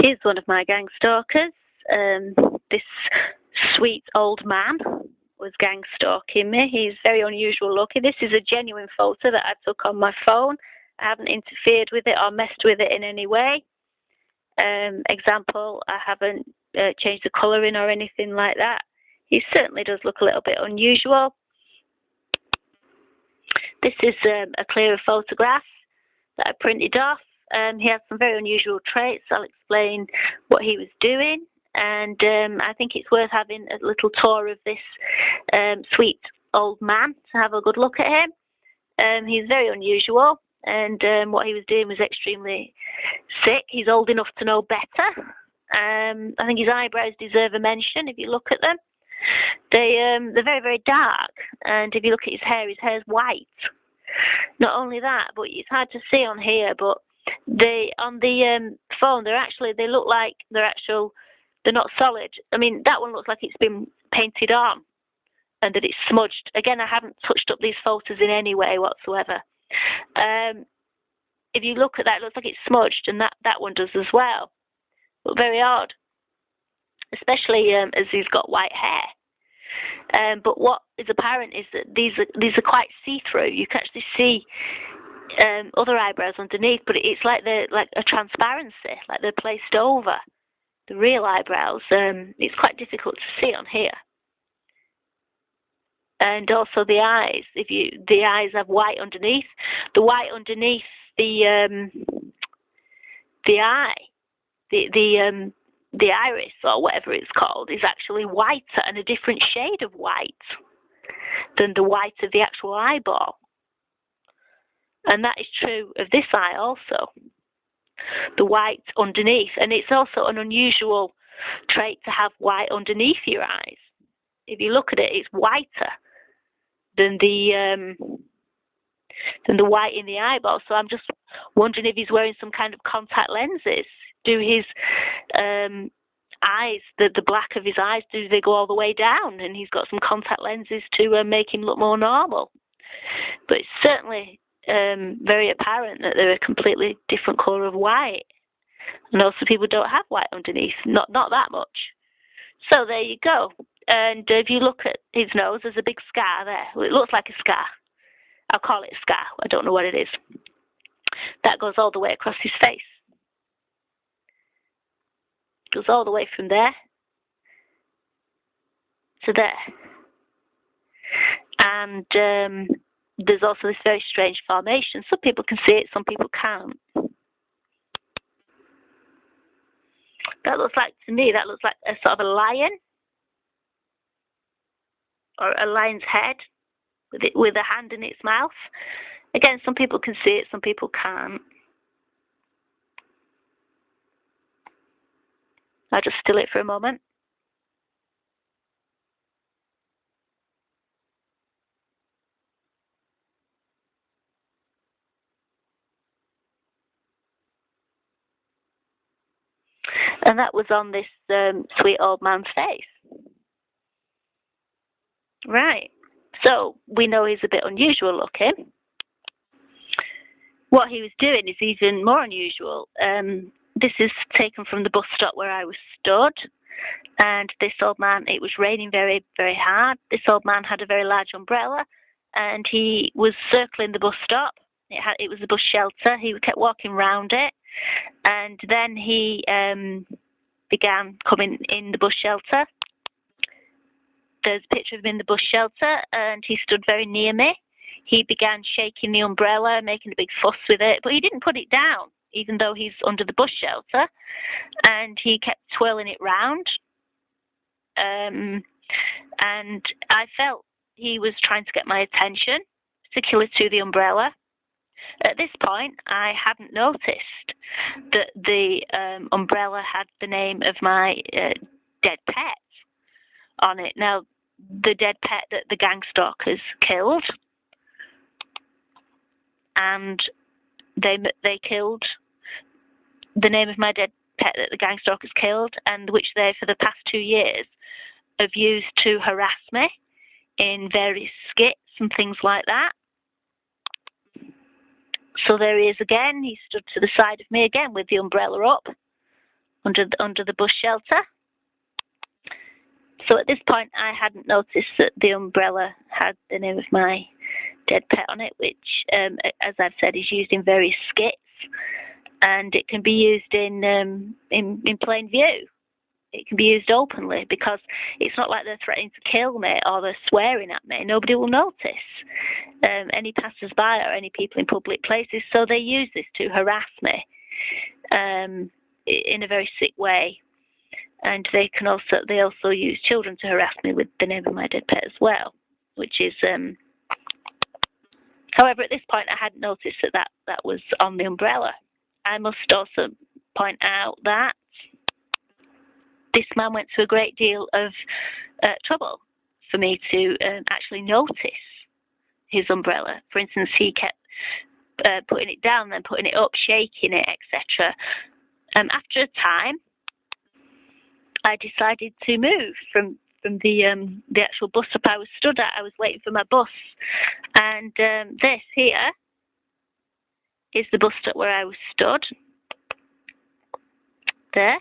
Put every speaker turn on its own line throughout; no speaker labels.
Here's one of my gangstalkers. This sweet old man was gangstalking me. He's very unusual looking. This is a genuine photo that I took on my phone. I haven't interfered with it or messed with it in any way. Example, I haven't changed the colouring or anything like that. He certainly does look a little bit unusual. This is a clearer photograph that I printed off. He has some very unusual traits. I'll explain what he was doing, and I think it's worth having a little tour of this sweet old man to have a good look at him. He's very unusual, and what he was doing was extremely sick. He's old enough to know better. I think his eyebrows deserve a mention if you look at them. They're very, very dark, and if you look at his hair's white. Not only that, but it's hard to see on here, but on the phone, they look like they're not solid. I mean, that one looks like it's been painted on and that it's smudged. Again, I haven't touched up these photos in any way whatsoever. If you look at that, it looks like it's smudged, and that one does as well. But very odd, especially as he's got white hair. But what is apparent is that these are quite see-through. You can actually see other eyebrows underneath, but it's like they're like a transparency, like they're placed over the real eyebrows. It's quite difficult to see on here. And also the eyes. The eyes have white underneath. The white underneath the eye, the iris or whatever it's called, is actually whiter and a different shade of white than the white of the actual eyeball. And that is true of this eye also. The white underneath. And it's also an unusual trait to have white underneath your eyes. If you look at it, it's whiter than the white in the eyeball. So I'm just wondering if he's wearing some kind of contact lenses. Do his eyes, the black of his eyes, do they go all the way down? And he's got some contact lenses to make him look more normal. But it's certainly very apparent that they're a completely different colour of white. And also people don't have white underneath, not that much. So there you go. And if you look at his nose, there's a big scar there. Well, it looks like a scar. I'll call it a scar. I don't know what it is. That goes all the way across his face. Goes all the way from there to there. And there's also this very strange formation. Some people can see it, some people can't. That looks like, to me, that looks like a sort of a lion, or a lion's head with a hand in its mouth. Again, some people can see it, some people can't. I'll just still it for a moment. And that was on this sweet old man's face. Right. So we know he's a bit unusual looking. What he was doing is even more unusual. This is taken from the bus stop where I was stood. And this old man, it was raining very, very hard. This old man had a very large umbrella, and he was circling the bus stop. It was a bus shelter. He kept walking round it. And then he began coming in the bus shelter. There's a picture of him in the bus shelter, and he stood very near me. He began shaking the umbrella, making a big fuss with it, but he didn't put it down, even though he's under the bus shelter. And he kept twirling it round. And I felt he was trying to get my attention, particularly to the umbrella. At this point, I hadn't noticed that the umbrella had the name of my dead pet on it. Now, the dead pet that the Gangstalkers killed, and they killed the name of my dead pet that the Gangstalkers killed, and which they, for the past 2 years, have used to harass me in various skits and things like that. So there he is again. He stood to the side of me again with the umbrella up. under the bus shelter. So at this point, I hadn't noticed that the umbrella had the name of my dead pet on it, which, as I've said, is used in various skits, and it can be used in plain view. It can be used openly because it's not like they're threatening to kill me or they're swearing at me. Nobody will notice. Any passers-by or any people in public places, so they use this to harass me in a very sick way. And they also use children to harass me with the name of my dead pet as well, which is. However, at this point, I hadn't noticed that was on the umbrella. I must also point out that this man went to a great deal of trouble for me to actually notice his umbrella. For instance, he kept putting it down, then putting it up, shaking it, etc. After a time, I decided to move from the actual bus stop I was stood at. I was waiting for my bus, and this here is the bus stop where I was stood. There,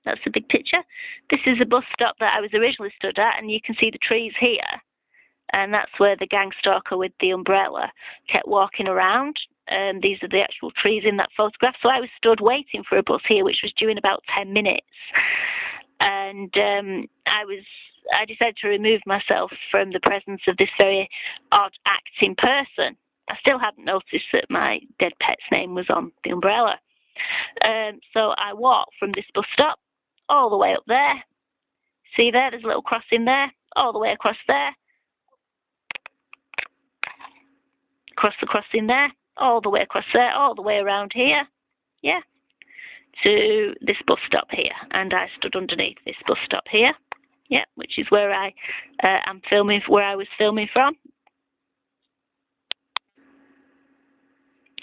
that's the big picture. This is the bus stop that I was originally stood at, and you can see the trees here, and that's where the gangstalker with the umbrella kept walking around. These are the actual trees in that photograph. So I was stood waiting for a bus here, which was due in about 10 minutes. And I decided to remove myself from the presence of this very odd acting person. I still hadn't noticed that my dead pet's name was on the umbrella. So I walked from this bus stop all the way up there. See there, there's a little crossing there, all the way across there. Across the crossing there, all the way across there, all the way around here. Yeah. To this bus stop here, and I stood underneath this bus stop here, yeah, which is where I am filming, where I was filming from.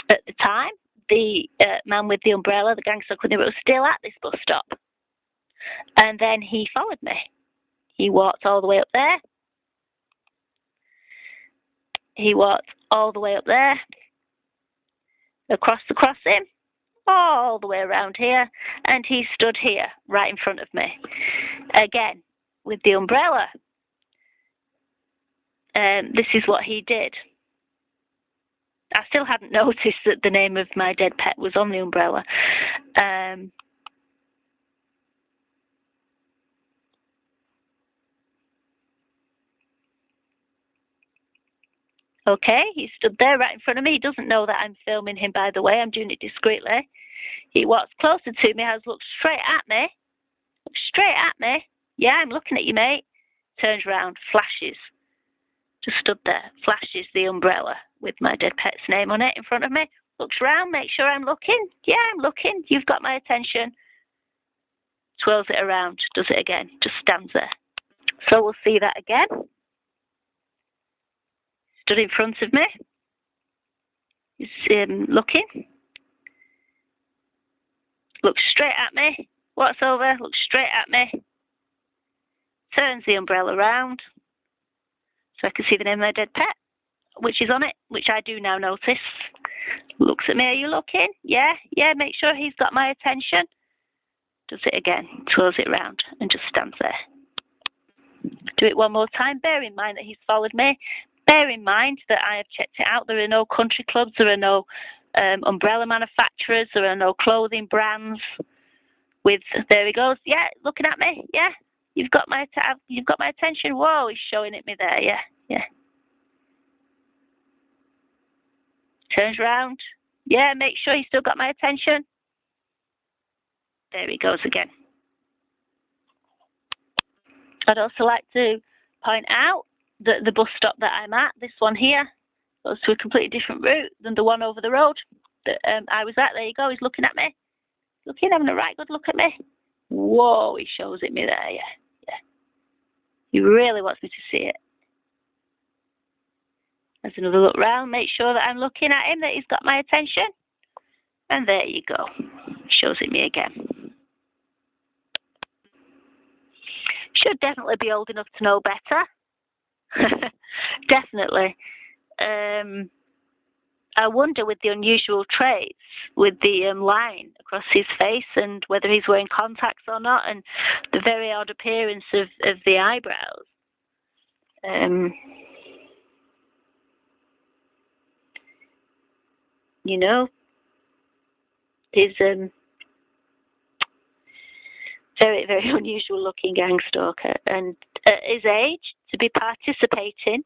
At the time, the man with the umbrella, the gangstalker, was still at this bus stop, and then he followed me. He walked all the way up there. He walked all the way up there, across the crossing, all the way around here, and he stood here right in front of me again with the umbrella. This is what he did. I still hadn't noticed that the name of my dead pet was on the umbrella. Okay, he stood there right in front of me. He doesn't know that I'm filming him, by the way. I'm doing it discreetly. He walks closer to me, has looked straight at me. Looks straight at me. Yeah, I'm looking at you, mate. Turns round, flashes. Just stood there, flashes the umbrella with my dead pet's name on it in front of me. Looks round, makes sure I'm looking. Yeah, I'm looking. You've got my attention. Twirls it around, does it again. Just stands there. So we'll see that again. Stood in front of me. He's looking. Looks straight at me. Walks over, looks straight at me. Turns the umbrella round so I can see the name of my dead pet, which is on it, which I do now notice. Looks at me. Are you looking? Yeah, yeah, make sure he's got my attention. Does it again. Twirls it round and just stands there. Do it one more time. Bear in mind that he's followed me. Bear in mind that I have checked it out. There are no country clubs. There are no umbrella manufacturers. There are no clothing brands. There he goes. Yeah, looking at me. Yeah, you've got my attention. Whoa, he's showing it me there. Yeah, yeah. Turns round. Yeah, make sure he's still got my attention. There he goes again. I'd also like to point out that the bus stop that I'm at, this one here, goes to a completely different route than the one over the road that I was at. There you go, he's looking at me. Looking, having a right good look at me. Whoa, he shows it me there, yeah, yeah. He really wants me to see it. There's another look round, make sure that I'm looking at him, that he's got my attention. And there you go, shows it me again. Should definitely be old enough to know better. Definitely. I wonder, with the unusual traits, with the line across his face, and whether he's wearing contacts or not, and the very odd appearance of the eyebrows. You know, he's very, very unusual looking gangstalker, and at his age, to be participating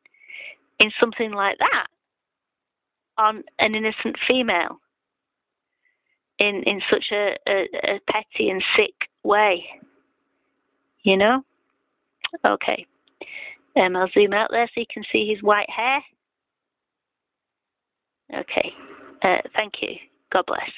in something like that on an innocent female in such a petty and sick way, you know? Okay. I'll zoom out there so you can see his white hair. Okay. Thank you. God bless.